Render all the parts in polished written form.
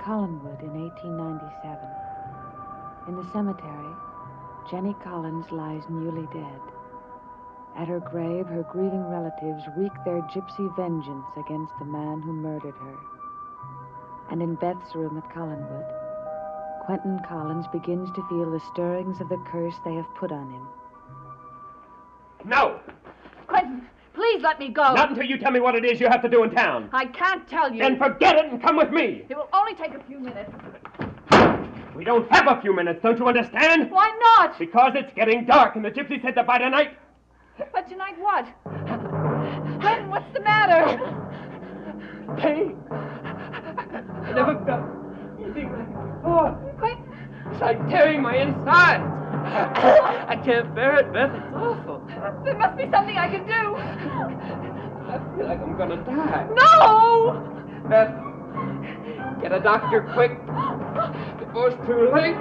Collinwood in 1897. In the cemetery, Jenny Collins lies newly dead. At her grave, her grieving relatives wreak their gypsy vengeance against the man who murdered her. And in Beth's room at Collinwood, Quentin Collins begins to feel the stirrings of the curse they have put on him. No! Quentin, please let me go. Not until you tell me what it is you have to do in town. I can't tell you. Then forget it and come with me. It will only take a few minutes. We don't have a few minutes, don't you understand? Why not? Because it's getting dark and the gypsy said that by tonight... But tonight what? Quentin, what's the matter? Pain. I never felt anything like it before. Quentin. It's like tearing my insides. I can't bear it, Beth. It's awful. There must be something I can do. I feel like I'm gonna die. No! Beth, get a doctor quick before it's too late.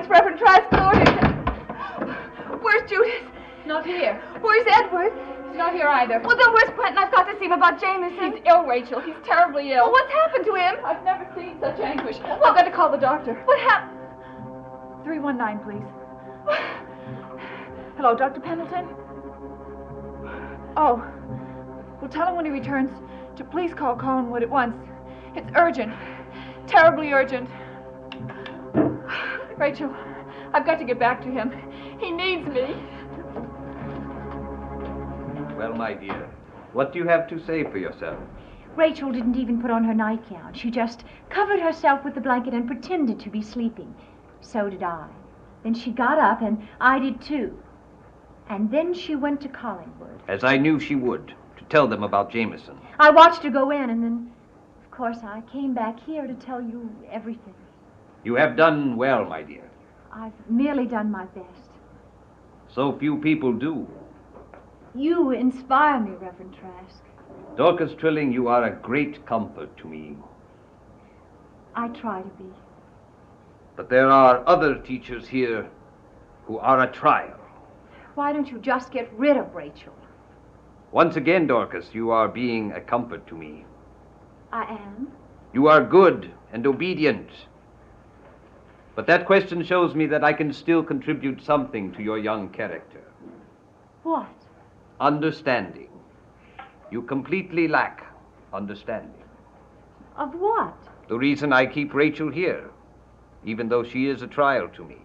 Reverend Trask's orders. Where's Judith? Not here. Where's Edward? He's not here either. Well, then where's Quentin? I've got to see him about Jameson. He's ill, Rachel. He's terribly ill. Well, what's happened to him? I've never seen such anguish. Well, I've got to call the doctor. What happened? 319, please. Hello, Dr. Pendleton? Oh. Well, tell him when he returns to please call Collinwood at once. It's urgent. Terribly urgent. Rachel, I've got to get back to him. He needs me. Well, my dear, what do you have to say for yourself? Rachel didn't even put on her nightgown. She just covered herself with the blanket and pretended to be sleeping. So did I. Then she got up, and I did too. And then she went to Collinwood. As I knew she would, to tell them about Jameson. I watched her go in, and then, of course, I came back here to tell you everything. You have done well, my dear. I've merely done my best. So few people do. You inspire me, Reverend Trask. Dorcas Trilling, you are a great comfort to me. I try to be. But there are other teachers here who are a trial. Why don't you just get rid of Rachel? Once again, Dorcas, you are being a comfort to me. I am? You are good and obedient. But that question shows me that I can still contribute something to your young character. What? Understanding. You completely lack understanding. Of what? The reason I keep Rachel here, even though she is a trial to me.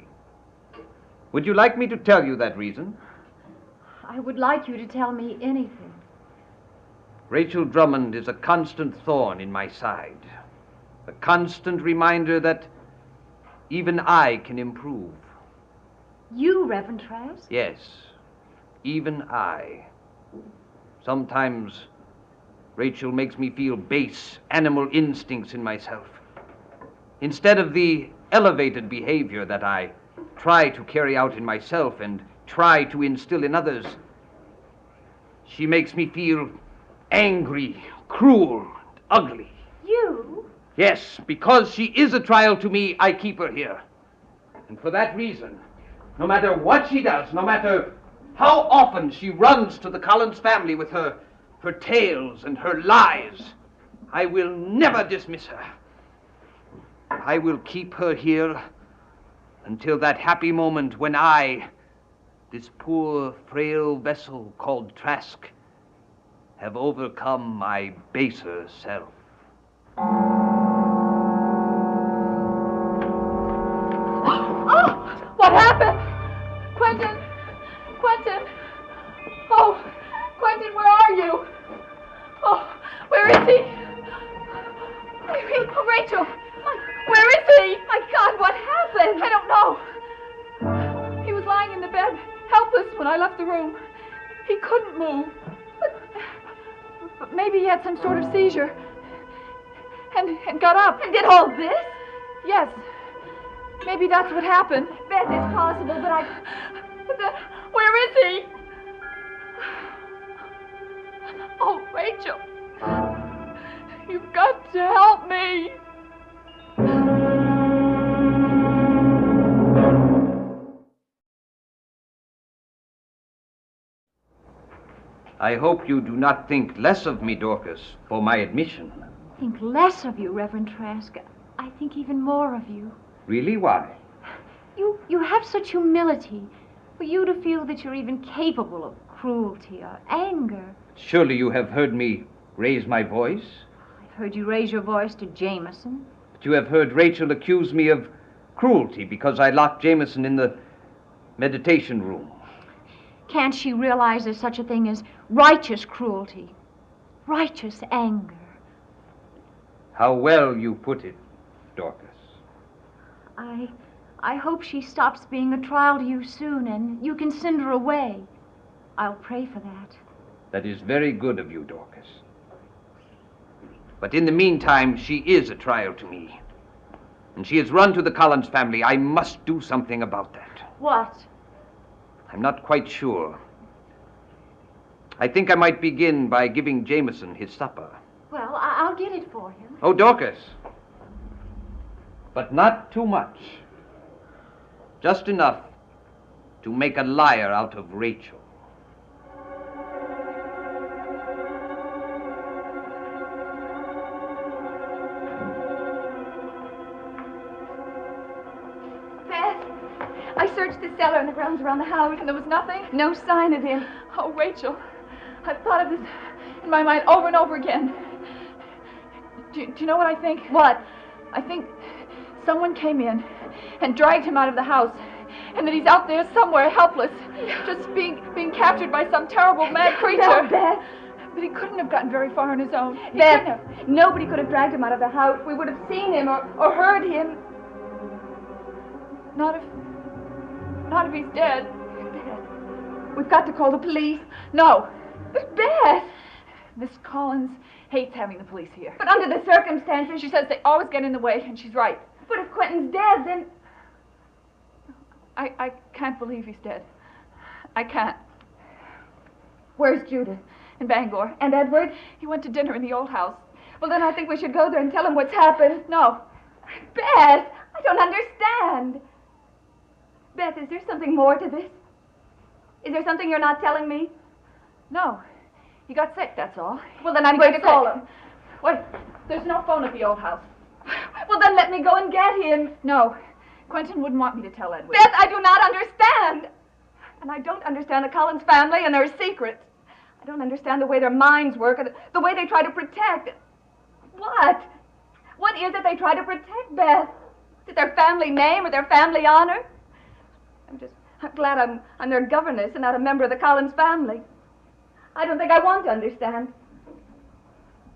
Would you like me to tell you that reason? I would like you to tell me anything. Rachel Drummond is a constant thorn in my side. A constant reminder that even I can improve. You, Reverend Trask? Yes, even I. Sometimes Rachel makes me feel base animal instincts in myself. Instead of the elevated behavior that I try to carry out in myself and try to instill in others, she makes me feel angry, cruel, and ugly. You? Yes, because she is a trial to me, I keep her here. And for that reason, no matter what she does, no matter how often she runs to the Collins family with her tales and her lies, I will never dismiss her. I will keep her here until that happy moment when I, this poor, frail vessel called Trask, have overcome my baser self. What happened? Quentin! Quentin! Oh, Quentin, where are you? Oh, where is he? Rachel! Where is he? My God, what happened? I don't know. He was lying in the bed, helpless when I left the room. He couldn't move. But maybe he had some sort of seizure. And got up. And did all this? Yes. Maybe that's what happened. Beth, it's possible, but then, where is he? Oh, Rachel. You've got to help me. I hope you do not think less of me, Dorcas, for my admission. Think less of you, Reverend Trask. I think even more of you. Really? Why? You have such humility. For you to feel that you're even capable of cruelty or anger. Surely you have heard me raise my voice? I've heard you raise your voice to Jameson. But you have heard Rachel accuse me of cruelty because I locked Jameson in the meditation room. Can't she realize there's such a thing as righteous cruelty, righteous anger? How well you put it, Dorcas. I hope she stops being a trial to you soon and you can send her away. I'll pray for that. That is very good of you, Dorcas. But in the meantime, she is a trial to me. And she has run to the Collins family. I must do something about that. What? I'm not quite sure. I think I might begin by giving Jameson his supper. Well, I'll get it for him. Oh, Dorcas. But not too much. Just enough to make a liar out of Rachel. Beth, I searched the cellar and the grounds around the house, and there was nothing. No sign of him. Oh, Rachel, I've thought of this in my mind over and over again. Do you know what I think? What? I think someone came in and dragged him out of the house, and that he's out there somewhere helpless, just being captured by some terrible mad creature. No, Beth. But he couldn't have gotten very far on his own. Beth, nobody could have dragged him out of the house. We would have seen him or heard him. Not if he's dead. Beth, we've got to call the police. No. But Beth! Miss Collins hates having the police here. But under the circumstances, she says they always get in the way, and she's right. But if Quentin's dead, then... I can't believe he's dead. I can't. Where's Judith? In Bangor. And Edward? He went to dinner in the old house. Well, then I think we should go there and tell him what's happened. No. Beth, I don't understand. Beth, is there something more to this? Is there something you're not telling me? No. He got sick, that's all. Well, then I'm going to call him. Wait, there's no phone at the old house. Well, then let me go and get him. No, Quentin wouldn't want me to tell Edward. Beth, I do not understand. And I don't understand the Collins family and their secrets. I don't understand the way their minds work, and the way they try to protect. What? What is it they try to protect, Beth? Is it their family name or their family honor? I'm glad I'm their governess and not a member of the Collins family. I don't think I want to understand.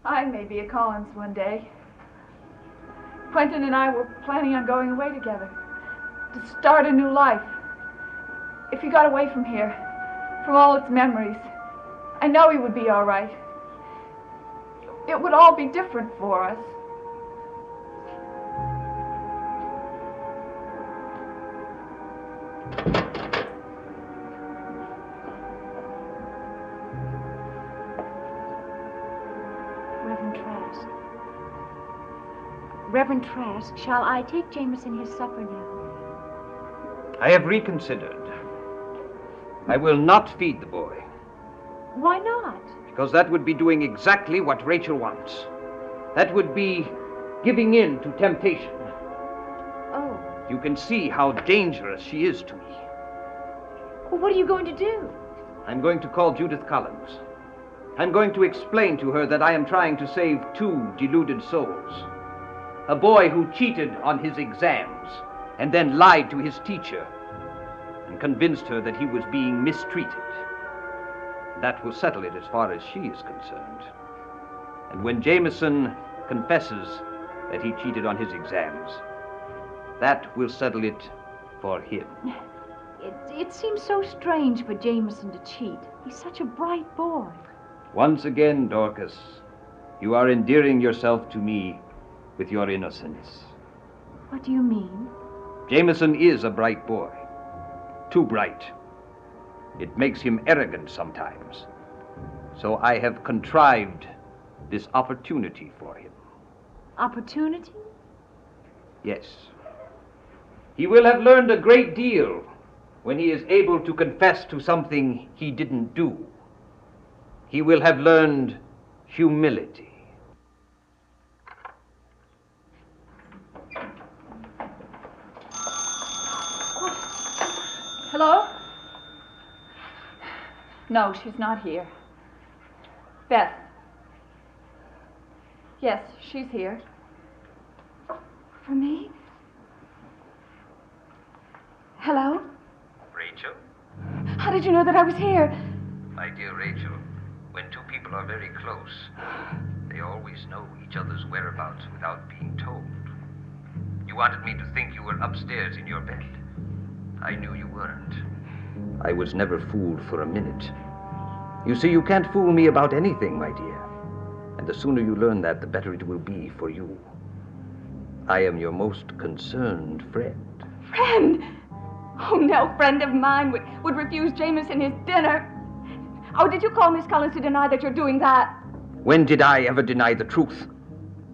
I may be a Collins one day. Quentin and I were planning on going away together to start a new life. If he got away from here, from all its memories, I know he would be all right. It would all be different for us. Reverend Trask, shall I take Jameson his supper now? I have reconsidered. I will not feed the boy. Why not? Because that would be doing exactly what Rachel wants. That would be giving in to temptation. Oh. You can see how dangerous she is to me. Well, what are you going to do? I'm going to call Judith Collins. I'm going to explain to her that I am trying to save two deluded souls. A boy who cheated on his exams and then lied to his teacher and convinced her that he was being mistreated. That will settle it as far as she is concerned. And when Jameson confesses, that he cheated on his exams. That will settle it for him. It seems so strange for Jameson to cheat. He's such a bright boy. Once again, Dorcas, you are endearing yourself to me with your innocence. What do you mean? Jameson is a bright boy. Too bright. It makes him arrogant sometimes. So I have contrived this opportunity for him. Opportunity? Yes. He will have learned a great deal when he is able to confess to something he didn't do. He will have learned humility. Hello? No, she's not here. Beth. Yes, she's here. For me? Hello? Rachel? How did you know that I was here? My dear Rachel, when two people are very close, they always know each other's whereabouts without being told. You wanted me to think you were upstairs in your bed. I knew you weren't. I was never fooled for a minute. You see, you can't fool me about anything, my dear. And the sooner you learn that, the better it will be for you. I am your most concerned friend. Friend? Oh, no friend of mine would refuse Jameson his dinner. Oh, did you call Miss Collins to deny that you're doing that? When did I ever deny the truth?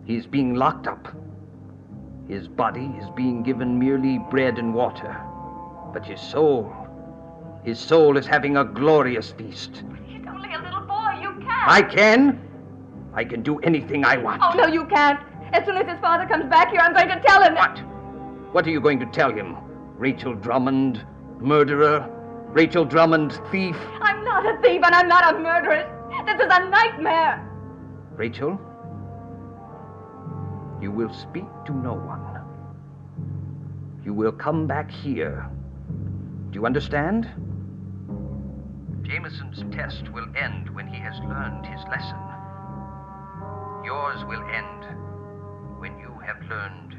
He's being locked up. His body is being given merely bread and water. But his soul is having a glorious feast. He's only a little boy. You can't. I can? I can do anything I want. Oh, no, you can't. As soon as his father comes back here, I'm going to tell him. What? What are you going to tell him? Rachel Drummond, murderer? Rachel Drummond, thief? I'm not a thief and I'm not a murderess. This is a nightmare. Rachel, you will speak to no one. You will come back here. Do you understand? Jameson's test will end when he has learned his lesson. Yours will end when you have learned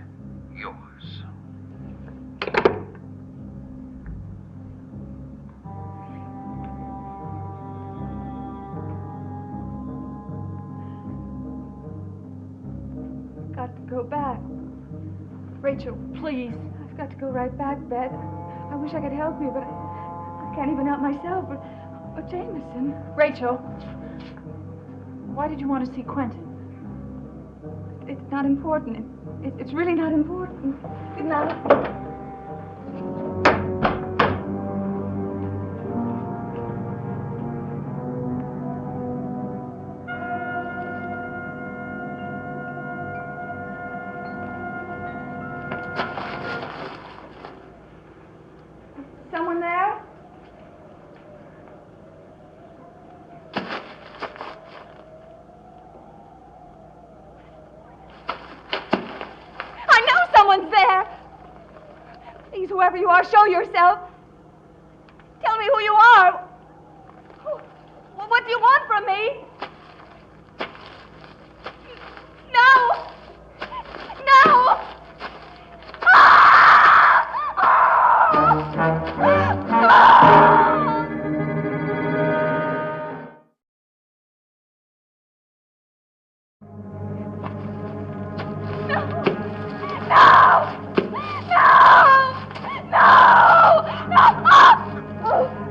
yours. I've got to go back. Rachel, please. I've got to go right back, Beth. I wish I could help you, but I can't even help myself. But Jameson. Rachel, why did you want to see Quentin? It's not important. It's really not important. Good night. Someone there? I know someone's there. Please, whoever you are, show yourself. Tell me who you are. What do you want from me? No! No!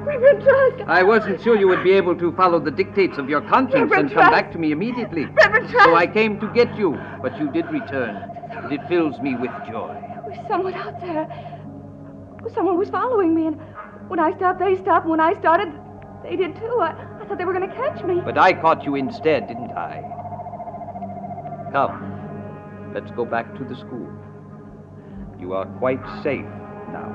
Reverend Trask! I wasn't sure you would be able to follow the dictates of your conscience Reverend and come Trask! back to me immediately. Reverend Trask! So I came to get you, but you did return, and it fills me with joy. There was someone out there. Someone was following me, and when I stopped, they stopped. And when I started, they did too. I thought they were going to catch me. But I caught you instead, didn't I? Come, let's go back to the school. You are quite safe now.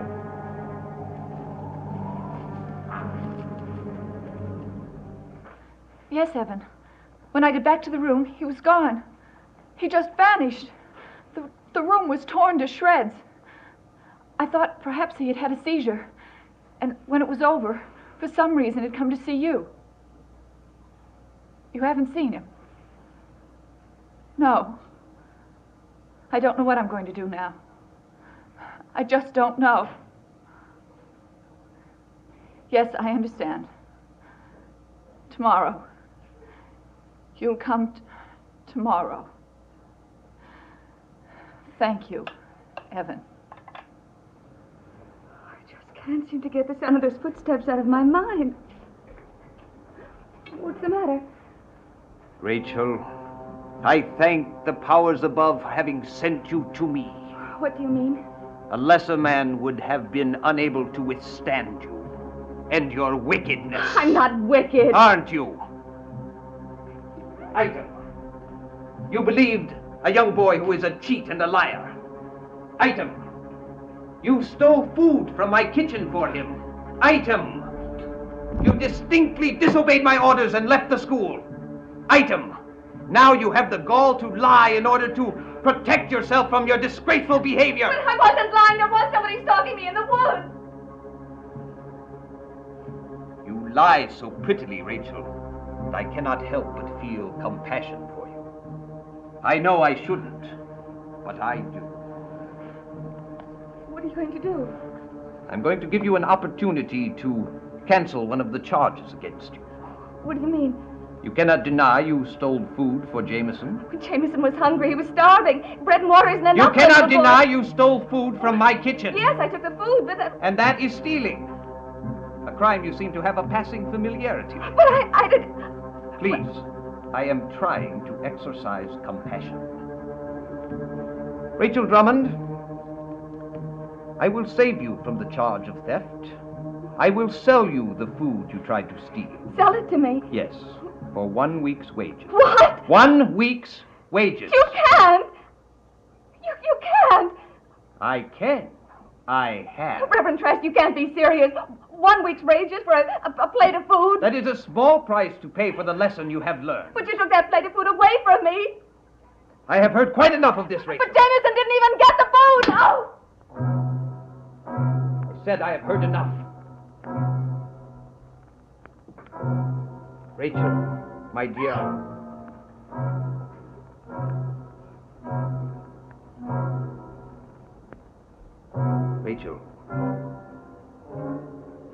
Yes, Evan. When I got back to the room, he was gone. He just vanished. The room was torn to shreds. I thought perhaps he had had a seizure. And when it was over, for some reason, had come to see you. You haven't seen him? No. I don't know what I'm going to do now. I just don't know. Yes, I understand. Tomorrow. You'll come tomorrow. Thank you, Evan. I just can't seem to get the sound of those footsteps out of my mind. What's the matter? Rachel, I thank the powers above for having sent you to me. What do you mean? A lesser man would have been unable to withstand you and your wickedness. I'm not wicked. Aren't you? Item. You believed a young boy who is a cheat and a liar. Item. You stole food from my kitchen for him. Item. You distinctly disobeyed my orders and left the school. Item. Now you have the gall to lie in order to protect yourself from your disgraceful behavior. But I wasn't lying. There was somebody stalking me in the woods. You lie so prettily, Rachel, that I cannot help but feel compassion for you. I know I shouldn't, but I do. What are you going to do? I'm going to give you an opportunity to cancel one of the charges against you. What do you mean? You cannot deny you stole food for Jameson. Jameson was hungry. He was starving. Bread and water isn't enough. You cannot deny you stole food from my kitchen. Yes, I took the food, but... And that is stealing. A crime you seem to have a passing familiarity with. But I did... Please, I am trying to exercise compassion. Rachel Drummond, I will save you from the charge of theft. I will sell you the food you tried to steal. Sell it to me? Yes, for 1 week's wages. What? 1 week's wages. You can't! You can't! I can. I have. Reverend Trask, you can't be serious. 1 week's wages for a plate of food? That is a small price to pay for the lesson you have learned. But you took that plate of food away from me. I have heard quite enough of this, Rachel. But Jameson didn't even get the food! Oh! I said I have heard enough. Rachel, my dear. Rachel,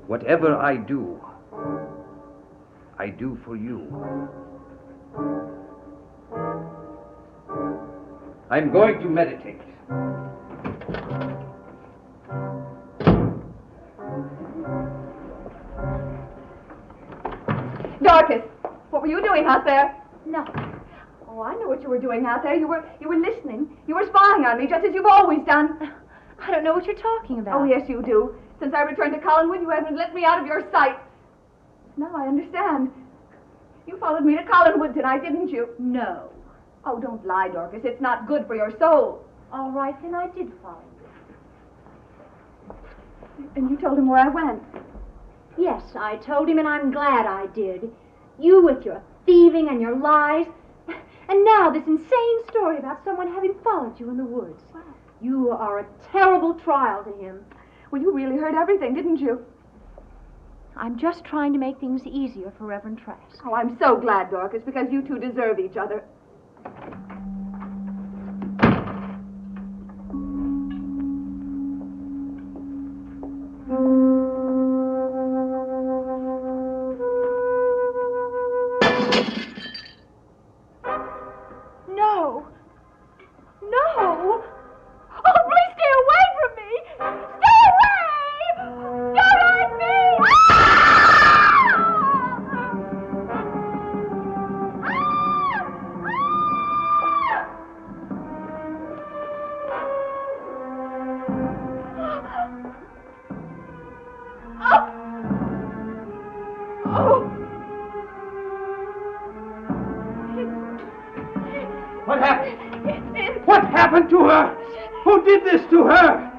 whatever I do for you. I'm going to meditate. Dorcas, what were you doing out there? Nothing. Oh, I know what you were doing out there. You were listening. You were spying on me, just as you've always done. I don't know what you're talking about. Oh, yes, you do. Since I returned to Collinwood, you haven't let me out of your sight. Now I understand. You followed me to Collinwood tonight, didn't you? No. Oh, don't lie, Dorcas. It's not good for your soul. All right, then I did follow you. And you told him where I went. Yes, I told him, and I'm glad I did. You with your thieving and your lies. And now this insane story about someone having followed you in the woods. Wow. You are a terrible trial to him. Well, you really heard everything, didn't you? I'm just trying to make things easier for Reverend Trask. Oh, I'm so glad, Dorcas, because you two deserve each other. No! No! Oh, please stay away from me! Stay away! Don't hurt me! What happened? What happened to her? Who did this to her?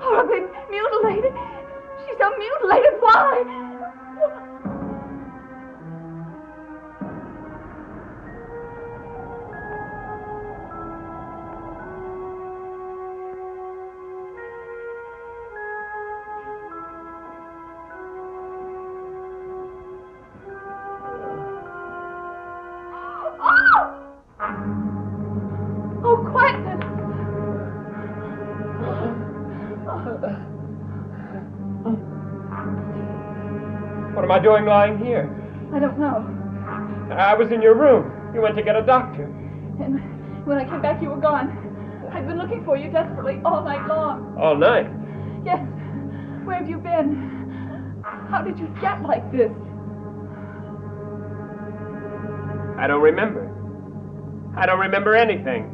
Horribly mutilated. She's so mutilated. Why? Oh, Quentin! am I doing lying here? I don't know. I was in your room. You went to get a doctor. And when I came back, you were gone. I've been looking for you desperately all night long. All night? Yes. Where have you been? How did you get like this? I don't remember. I don't remember anything.